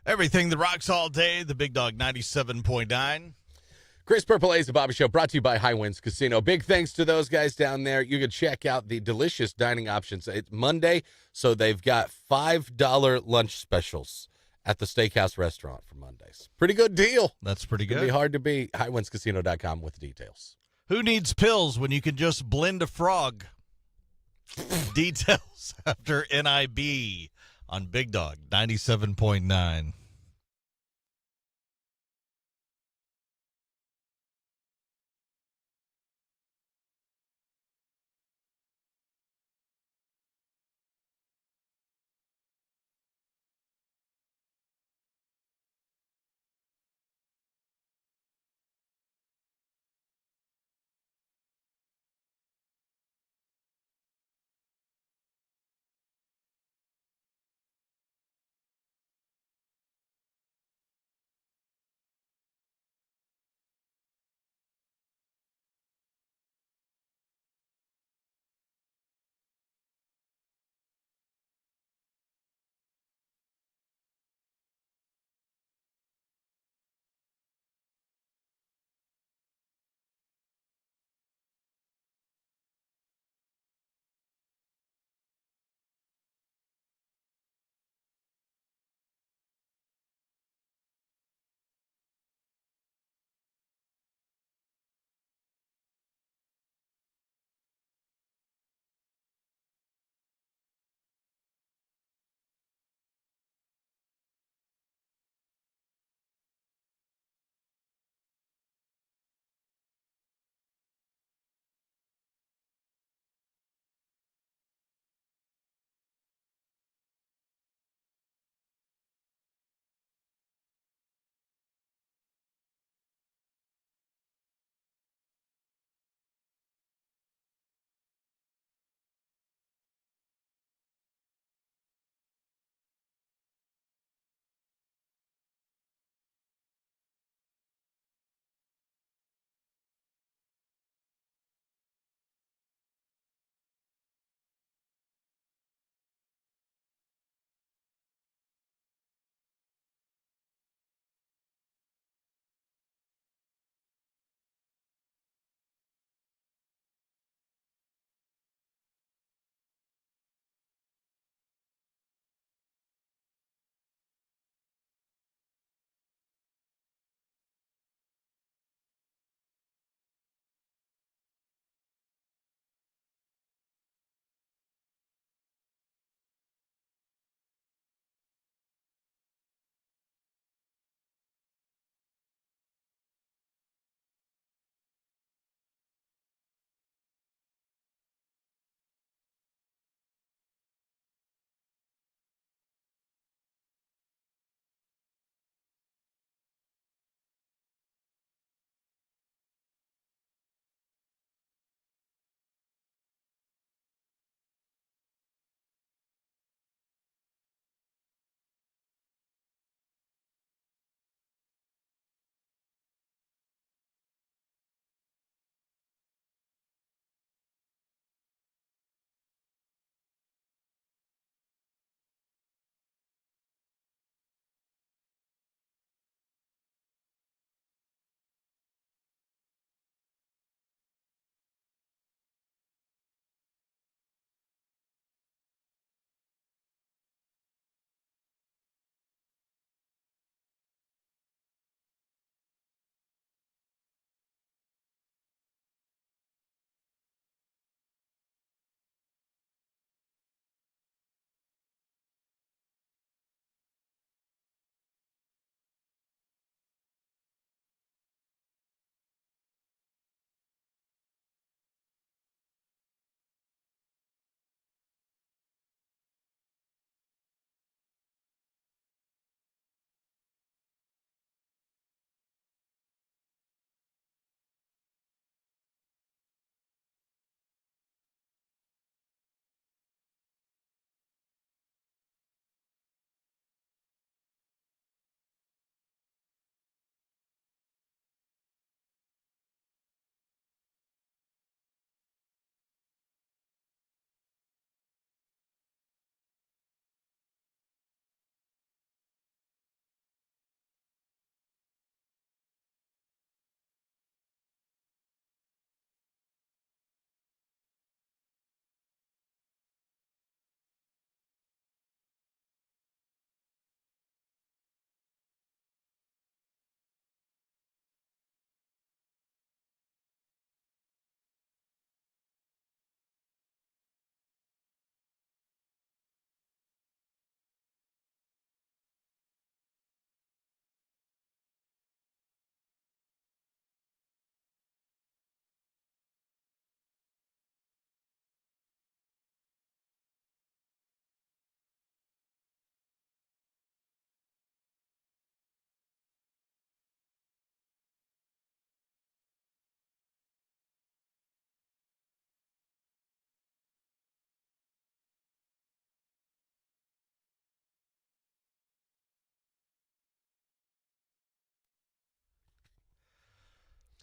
Everything that rocks all day, the Big Dog 97.9. Chris Purple A's The Bobby Show, brought to you by High Winds Casino. Big thanks to those guys down there. You can check out the delicious dining options. It's Monday, so they've got $5 lunch specials at the steakhouse restaurant for Mondays. Pretty good deal. That's pretty It'd good. be hard to beat. HighWindsCasino.com with the details. Who needs pills when you can just blend a frog? Details after NIB on Big Dog 97.9.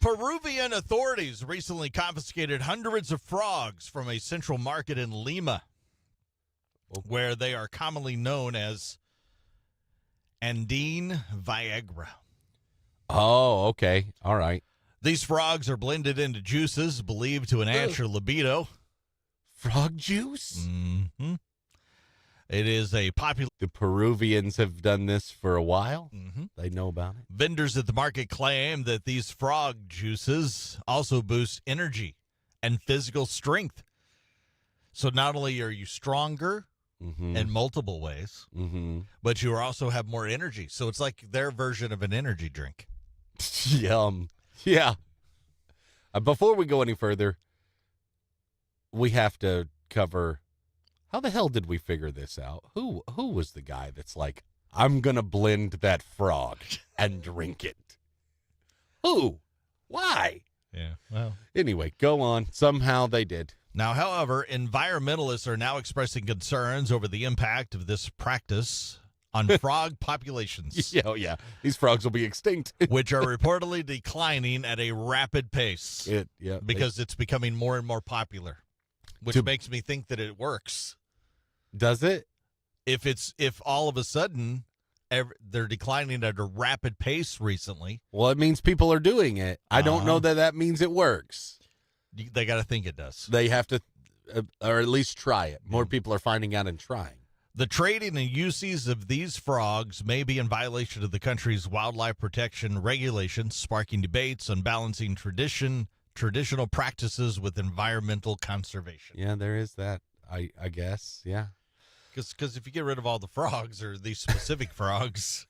Peruvian authorities recently confiscated hundreds of frogs from a central market in Lima, where they are commonly known as Andine Viagra. Oh, okay. All right. These frogs are blended into juices believed to enhance your libido. Frog juice? Mm-hmm. It is a popular... The Peruvians have done this for a while. Mm-hmm. They know about it. Vendors at the market claim that these frog juices also boost energy and physical strength. So not only are you stronger in multiple ways, but you also have more energy. So it's like their version of an energy drink. Yum. Yeah. Before we go any further, we have to cover... How the hell did we figure this out? Who was the guy that's like, I'm going to blend that frog and drink it? Who? Why? Yeah, well. Anyway, go on. Somehow they did. Now, however, environmentalists are now expressing concerns over the impact of this practice on frog populations. Yeah, oh yeah. These frogs will be extinct. Which are reportedly declining at a rapid pace. Because it's becoming more and more popular, which makes me think that it works. Does it? If all of a sudden they're declining at a rapid pace recently. Well, it means people are doing it. I don't know that means it works. They got to think it does. They have to, or at least try it. More people are finding out and trying. The trading and uses of these frogs may be in violation of the country's wildlife protection regulations, sparking debates on balancing traditional practices with environmental conservation. Yeah, there is that, I guess, yeah. Because if you get rid of all the frogs or these specific frogs,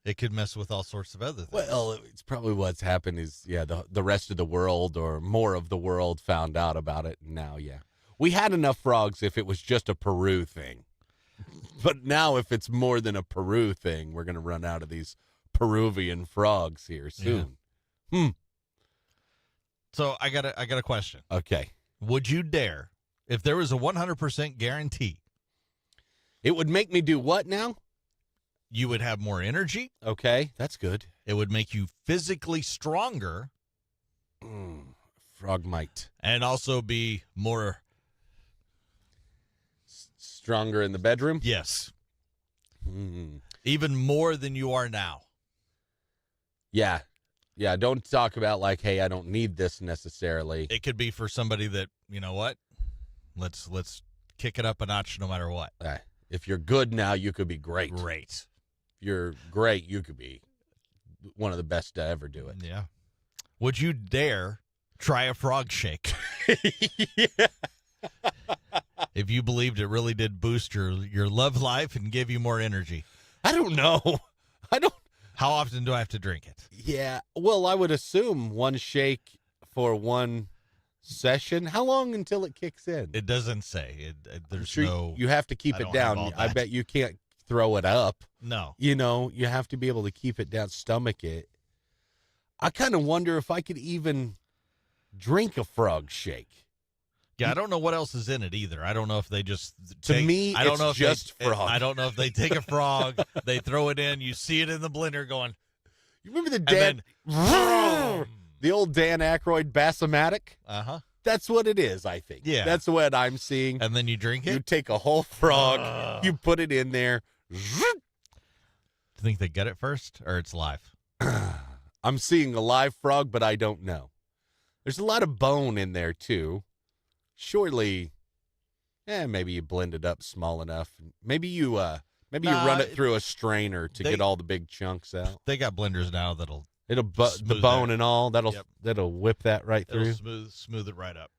it could mess with all sorts of other things. Well, it's probably what's happened is, the rest of the world or more of the world found out about it. And now, we had enough frogs if it was just a Peru thing. But now if it's more than a Peru thing, we're going to run out of these Peruvian frogs here soon. Yeah. So I got a question. Okay. Would you dare, if there was a 100% guarantee, it would make me do what now? You would have more energy. Okay, that's good. It would make you physically stronger. Frog might. And also be more... stronger in the bedroom? Yes. Even more than you are now. Yeah. Yeah, don't talk about like, hey, I don't need this necessarily. It could be for somebody that, you know what? Let's kick it up a notch no matter what. If you're good now, you could be great. Great. If you're great, you could be one of the best to ever do it. Yeah. Would you dare try a frog shake? Yeah. If you believed it really did boost your love life and give you more energy. I don't know. How often do I have to drink it? Yeah. Well, I would assume one shake for one session. How long until it kicks in? It doesn't say. There's sure no... You have to keep it down. I bet you can't throw it up. No. You have to be able to keep it down, stomach it. I kind of wonder if I could even drink a frog shake. Yeah, I don't know what else is in it either. I don't know if they just I don't know if just frog. I don't know if they take a frog, they throw it in, you see it in the blender going. You remember the old Dan Aykroyd Bassomatic? Uh-huh. That's what it is, I think. Yeah. That's what I'm seeing. And then you drink it? You take a whole frog, you put it in there. Do you think they get it first or it's live? I'm seeing a live frog, but I don't know. There's a lot of bone in there, too. Surely, maybe you blend it up small enough. Maybe you run it through a strainer to get all the big chunks out. They got blenders now that'll the bone and all that'll whip that right through. It'll smooth it right up.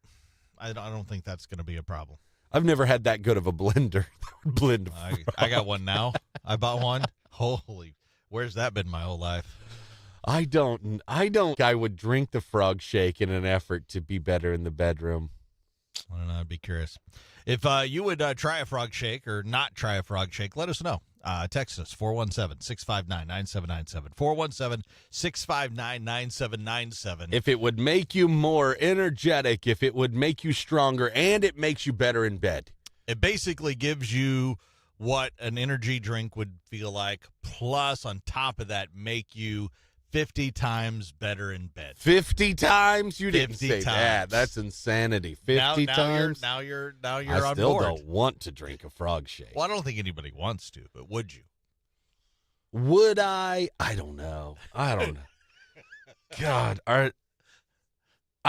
I don't think that's going to be a problem. I've never had that good of a blender. Blend. I got one now. I bought one. Holy, where's that been my whole life? I don't. I would drink the frog shake in an effort to be better in the bedroom. I don't know. I'd be curious. If you would try a frog shake or not try a frog shake, let us know. Text us, 417-659-9797. 417-659-9797. If it would make you more energetic, if it would make you stronger, and it makes you better in bed. It basically gives you what an energy drink would feel like, plus on top of that, make you 50 times better in bed. 50 times? You didn't 50 say that. times. That's insanity. 50 times? Now you're I on still board. don't want to drink a frog shake. Well, I don't think anybody wants to, but would you? Would I? I don't know. God, I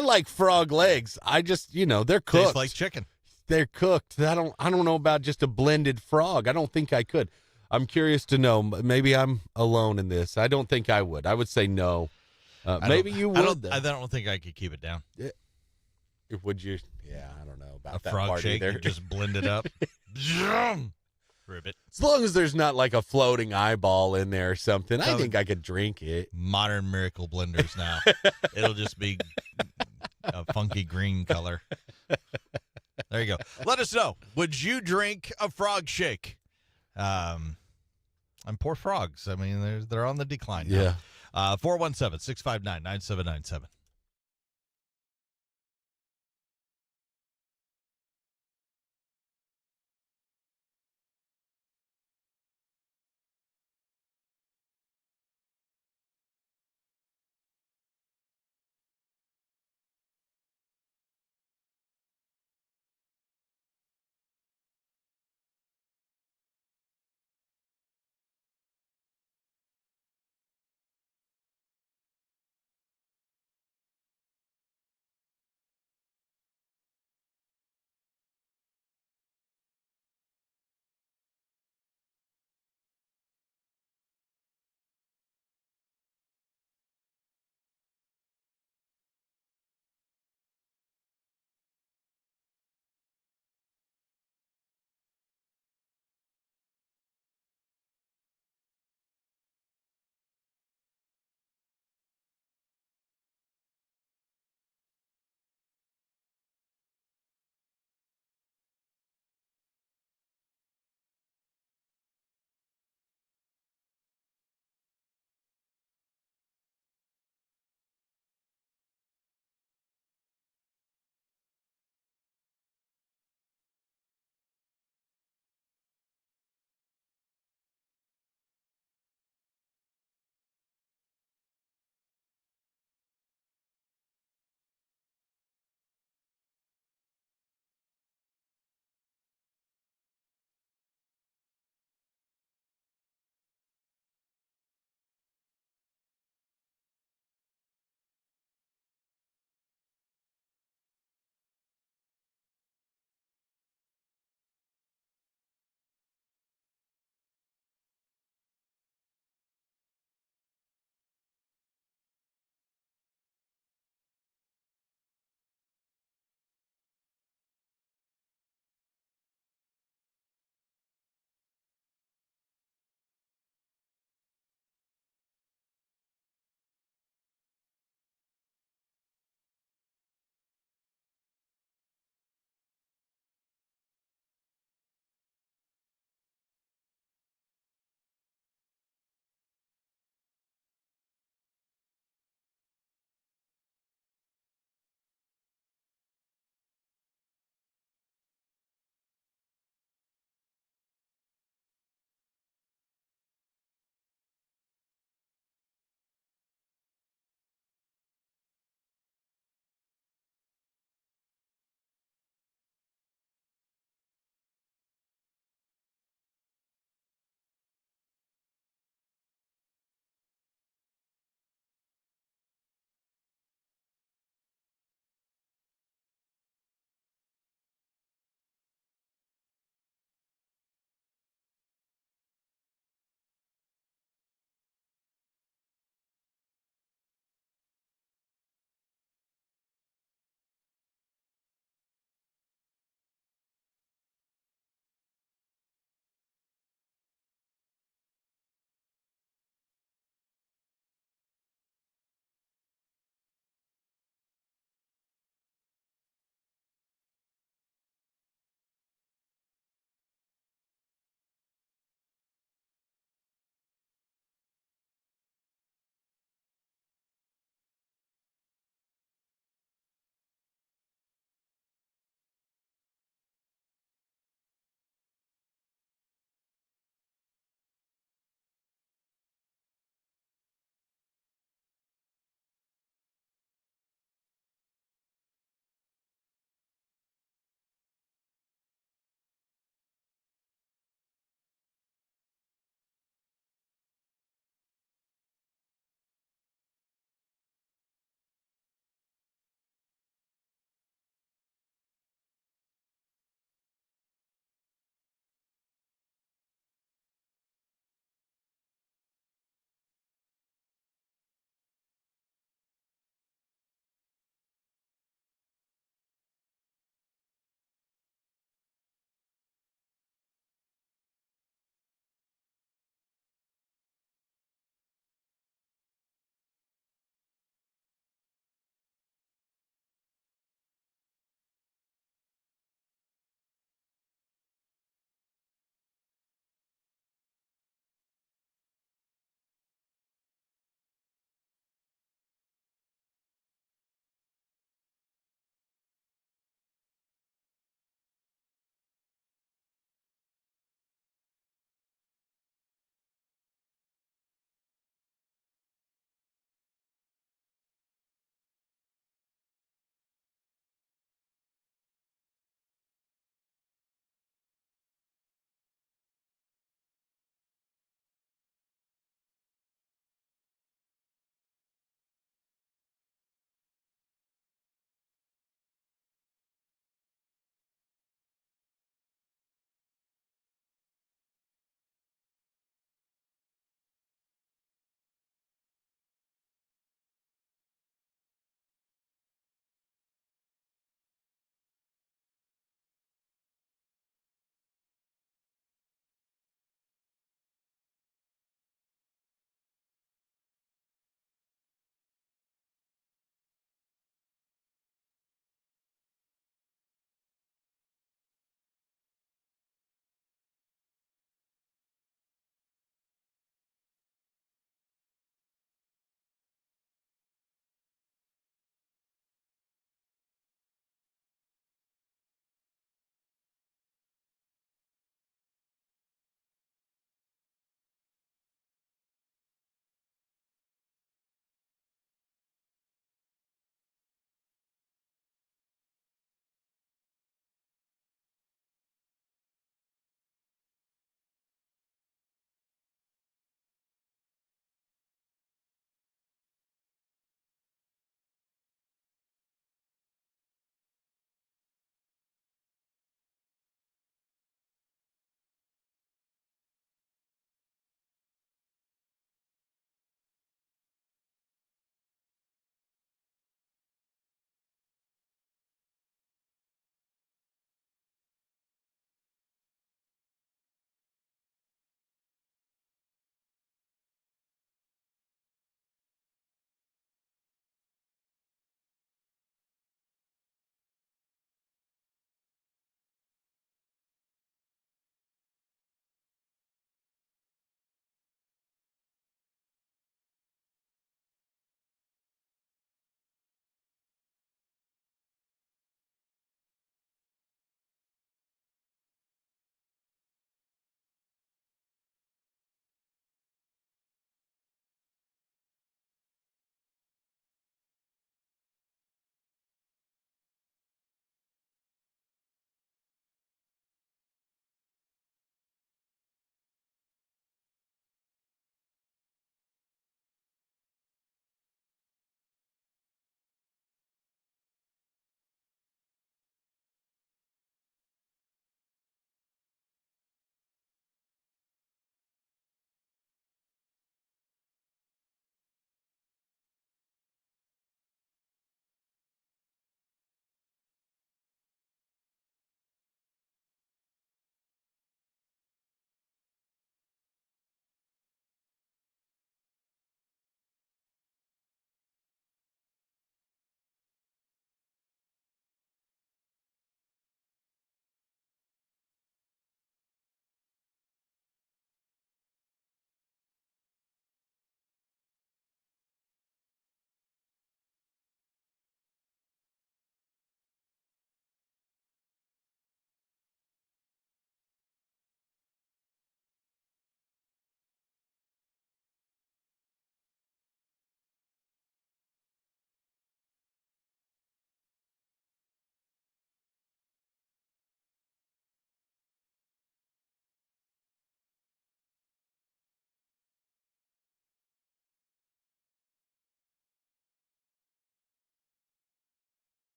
like frog legs. I just, they're cooked. Tastes like chicken. They're cooked. I don't know about just a blended frog. I don't think I could. I'm curious to know. Maybe I'm alone in this. I don't think I would. I would say no. Maybe you would. I don't think I could keep it down. Would you? Yeah, I don't know about A that frog part shake, either. you just blend it up. Ribbit. As long as there's not like a floating eyeball in there or something, I think I could drink it. Modern miracle blenders now. It'll just be a funky green color. There you go. Let us know. Would you drink a frog shake? And poor frogs. I mean, they're on the decline now. Yeah. 417-659-9797.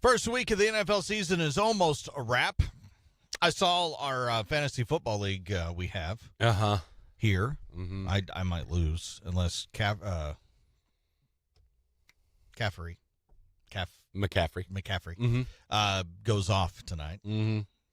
First week of the NFL season is almost a wrap. I saw our fantasy football league we have here. Mm-hmm. I might lose unless McCaffrey goes off tonight,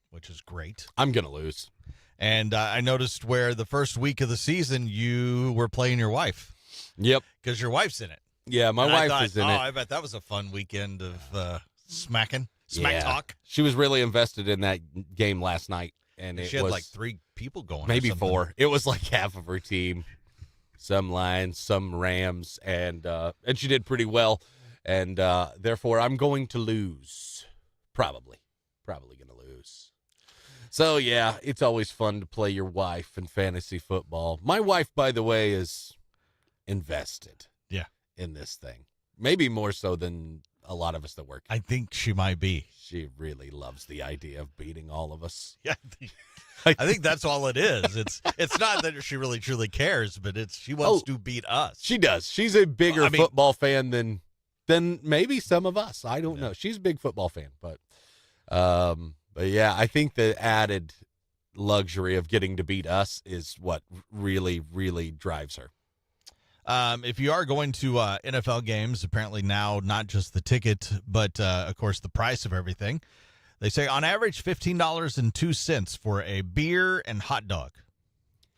which is great. I'm going to lose. And I noticed where the first week of the season you were playing your wife. Yep. Because your wife's in it. Yeah, my wife is in it. I bet that was a fun weekend of smack Yeah. talk. She was really invested in that game last night. And She had like 3 people going. Maybe or something. 4. It was like half of her team. Some Lions, some Rams, and she did pretty well. And therefore, I'm going to lose. Probably going to lose. So, yeah, it's always fun to play your wife in fantasy football. My wife, by the way, is invested in this thing. Maybe more so than a lot of us that work. I think she might be. She really loves the idea of beating all of us. Yeah, I think that's all it is. It's not that she really truly cares, but she wants to beat us. She does. She's a bigger football fan than maybe some of us. I don't know. She's a big football fan, but yeah, I think the added luxury of getting to beat us is what really, really drives her. If you are going to NFL games, apparently now not just the ticket, but of course the price of everything. They say on average $15.02 for a beer and hot dog.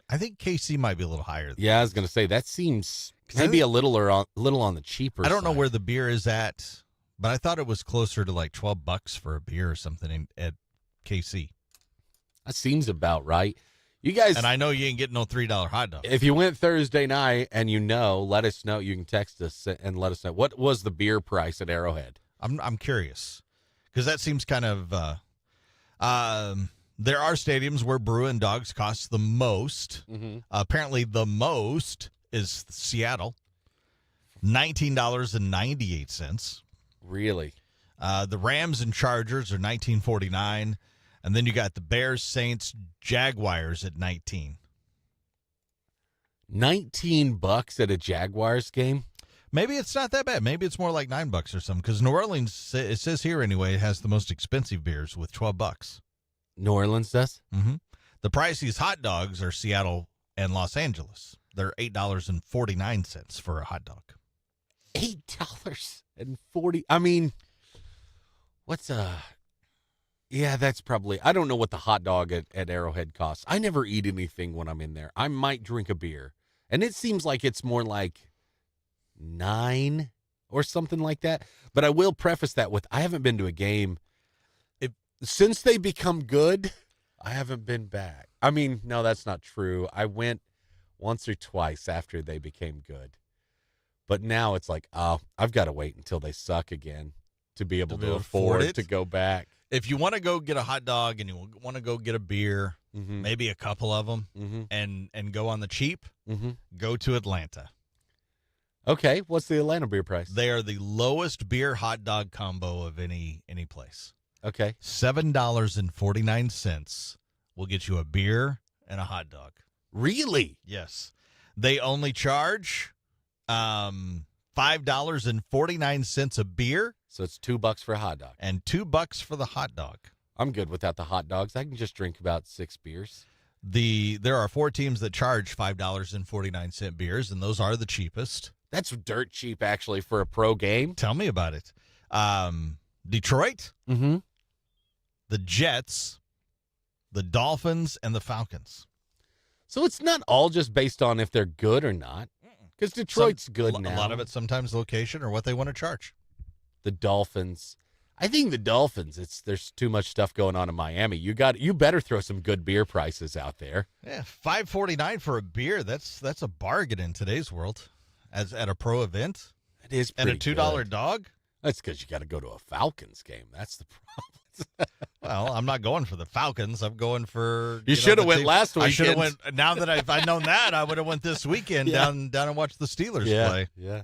I think KC might be a little higher. Yeah, I was going to say that seems maybe a little on the cheaper. I don't know side. where the beer is at, but I thought it was closer to like $12 for a beer or something at KC. That seems about right. You guys, and I know you ain't getting no $3 hot dog. If you went Thursday night and let us know. You can text us and let us know what was the beer price at Arrowhead. I'm curious because that seems kind of. There are stadiums where Bruin dogs cost the most. Mm-hmm. Apparently, the most is Seattle, $19.98. Really? The Rams and Chargers are $19.49. And then you got the Bears, Saints, Jaguars at 19. $19 at a Jaguars game? Maybe it's not that bad. Maybe it's more like $9 or something. Because New Orleans, it says here anyway, it has the most expensive beers with $12. New Orleans does? Mm-hmm. The priciest hot dogs are Seattle and Los Angeles. They're $8.49 for a hot dog. $8.40. I mean, yeah, that's probably, I don't know what the hot dog at Arrowhead costs. I never eat anything when I'm in there. I might drink a beer. And it seems like it's more like $9 or something like that. But I will preface that with, I haven't been to a game. Since they become good, I haven't been back. I mean, no, that's not true. I went once or twice after they became good. But now it's like, I've got to wait until they suck again to be able to afford to go back. If you want to go get a hot dog and you want to go get a beer, maybe a couple of them, and go on the cheap, go to Atlanta. Okay, what's the Atlanta beer price? They are the lowest beer hot dog combo of any place. Okay. $7.49 will get you a beer and a hot dog. Really? Yes. They only charge $5.49 a beer. So it's $2 for a hot dog. And $2 for the hot dog. I'm good without the hot dogs. I can just drink about 6 beers. There are 4 teams that charge $5.49 beers, and those are the cheapest. That's dirt cheap, actually, for a pro game. Tell me about it. Detroit, the Jets, the Dolphins, and the Falcons. So it's not all just based on if they're good or not. Because Detroit's good now. A lot of it sometimes location or what they want to charge. The Dolphins. I think the Dolphins, there's too much stuff going on in Miami. You better throw some good beer prices out there. Yeah, $5.49 for a beer. That's a bargain in today's world. As at a pro event. It is and pretty a $2 good. Dog. That's because you got to go to a Falcons game. That's the problem. Well, I'm not going for the Falcons. I'm going for. You should have went last weekend. I should have went. Now that if I'd known that, I would have went this weekend down and watched the Steelers play. Yeah.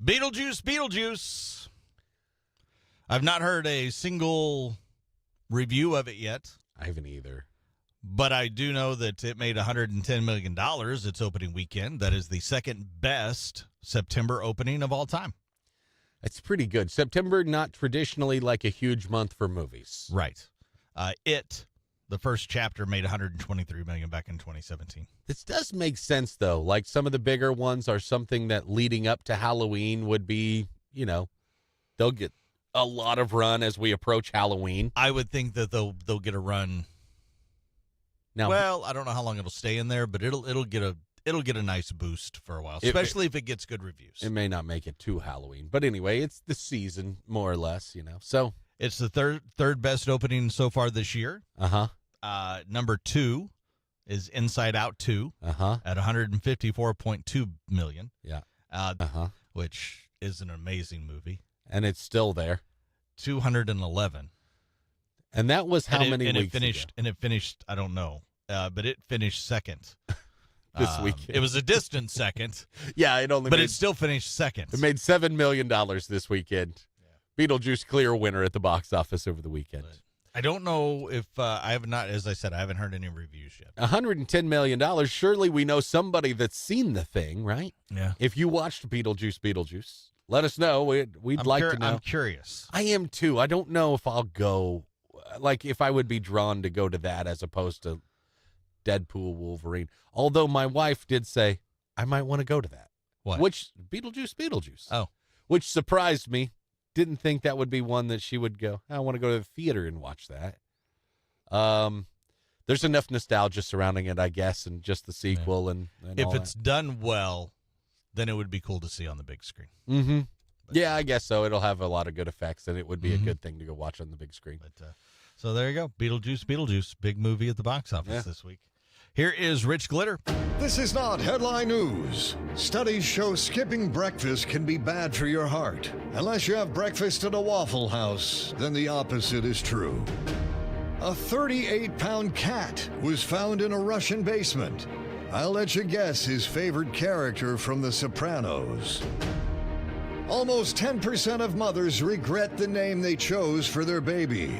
Beetlejuice. I've not heard a single review of it yet. I haven't either. But I do know that it made $110 million its opening weekend. That is the second best September opening of all time. It's pretty good. September, not traditionally like a huge month for movies. Right. The first chapter, made $123 million back in 2017. This does make sense, though. Like some of the bigger ones are something that leading up to Halloween would be, they'll get a lot of run as we approach Halloween. I would think that they'll get a run. Now, well, I don't know how long it'll stay in there, but it'll get a nice boost for a while, especially if it gets good reviews. It may not make it to Halloween, but anyway, it's the season more or less, So it's the third best opening so far this year. Number 2 is Inside Out 2 at $154.2 million. Yeah. Which is an amazing movie. And it's still there. 211. And that was how many weeks ago? And it finished, I don't know, but it finished second. This weekend. It was a distant second. Yeah, it still finished second. It made $7 million this weekend. Yeah. Beetlejuice clear winner at the box office over the weekend. But I don't know if I have not, as I said, I haven't heard any reviews yet. $110 million. Surely we know somebody that's seen the thing, right? Yeah. If you watched Beetlejuice, let us know. We'd like to know. I'm curious. I am too. I don't know if I'll go, like if I would be drawn to go to that as opposed to Deadpool Wolverine. Although my wife did say I might want to go to that. What? Which Beetlejuice. Oh. Which surprised me. Didn't think that would be one that she would go, I want to go to the theater and watch that. There's enough nostalgia surrounding it, I guess, and just the sequel and if all it's done well, then it would be cool to see on the big screen. Mm-hmm. Yeah, I guess so. It'll have a lot of good effects, and it would be a good thing to go watch on the big screen. But so there you go. Beetlejuice. Big movie at the box office this week. Here is Rich Glitter. This is not headline news. Studies show skipping breakfast can be bad for your heart. Unless you have breakfast at a Waffle House, then the opposite is true. A 38-pound cat was found in a Russian basement. I'll let you guess his favorite character from The Sopranos. Almost 10% of mothers regret the name they chose for their baby.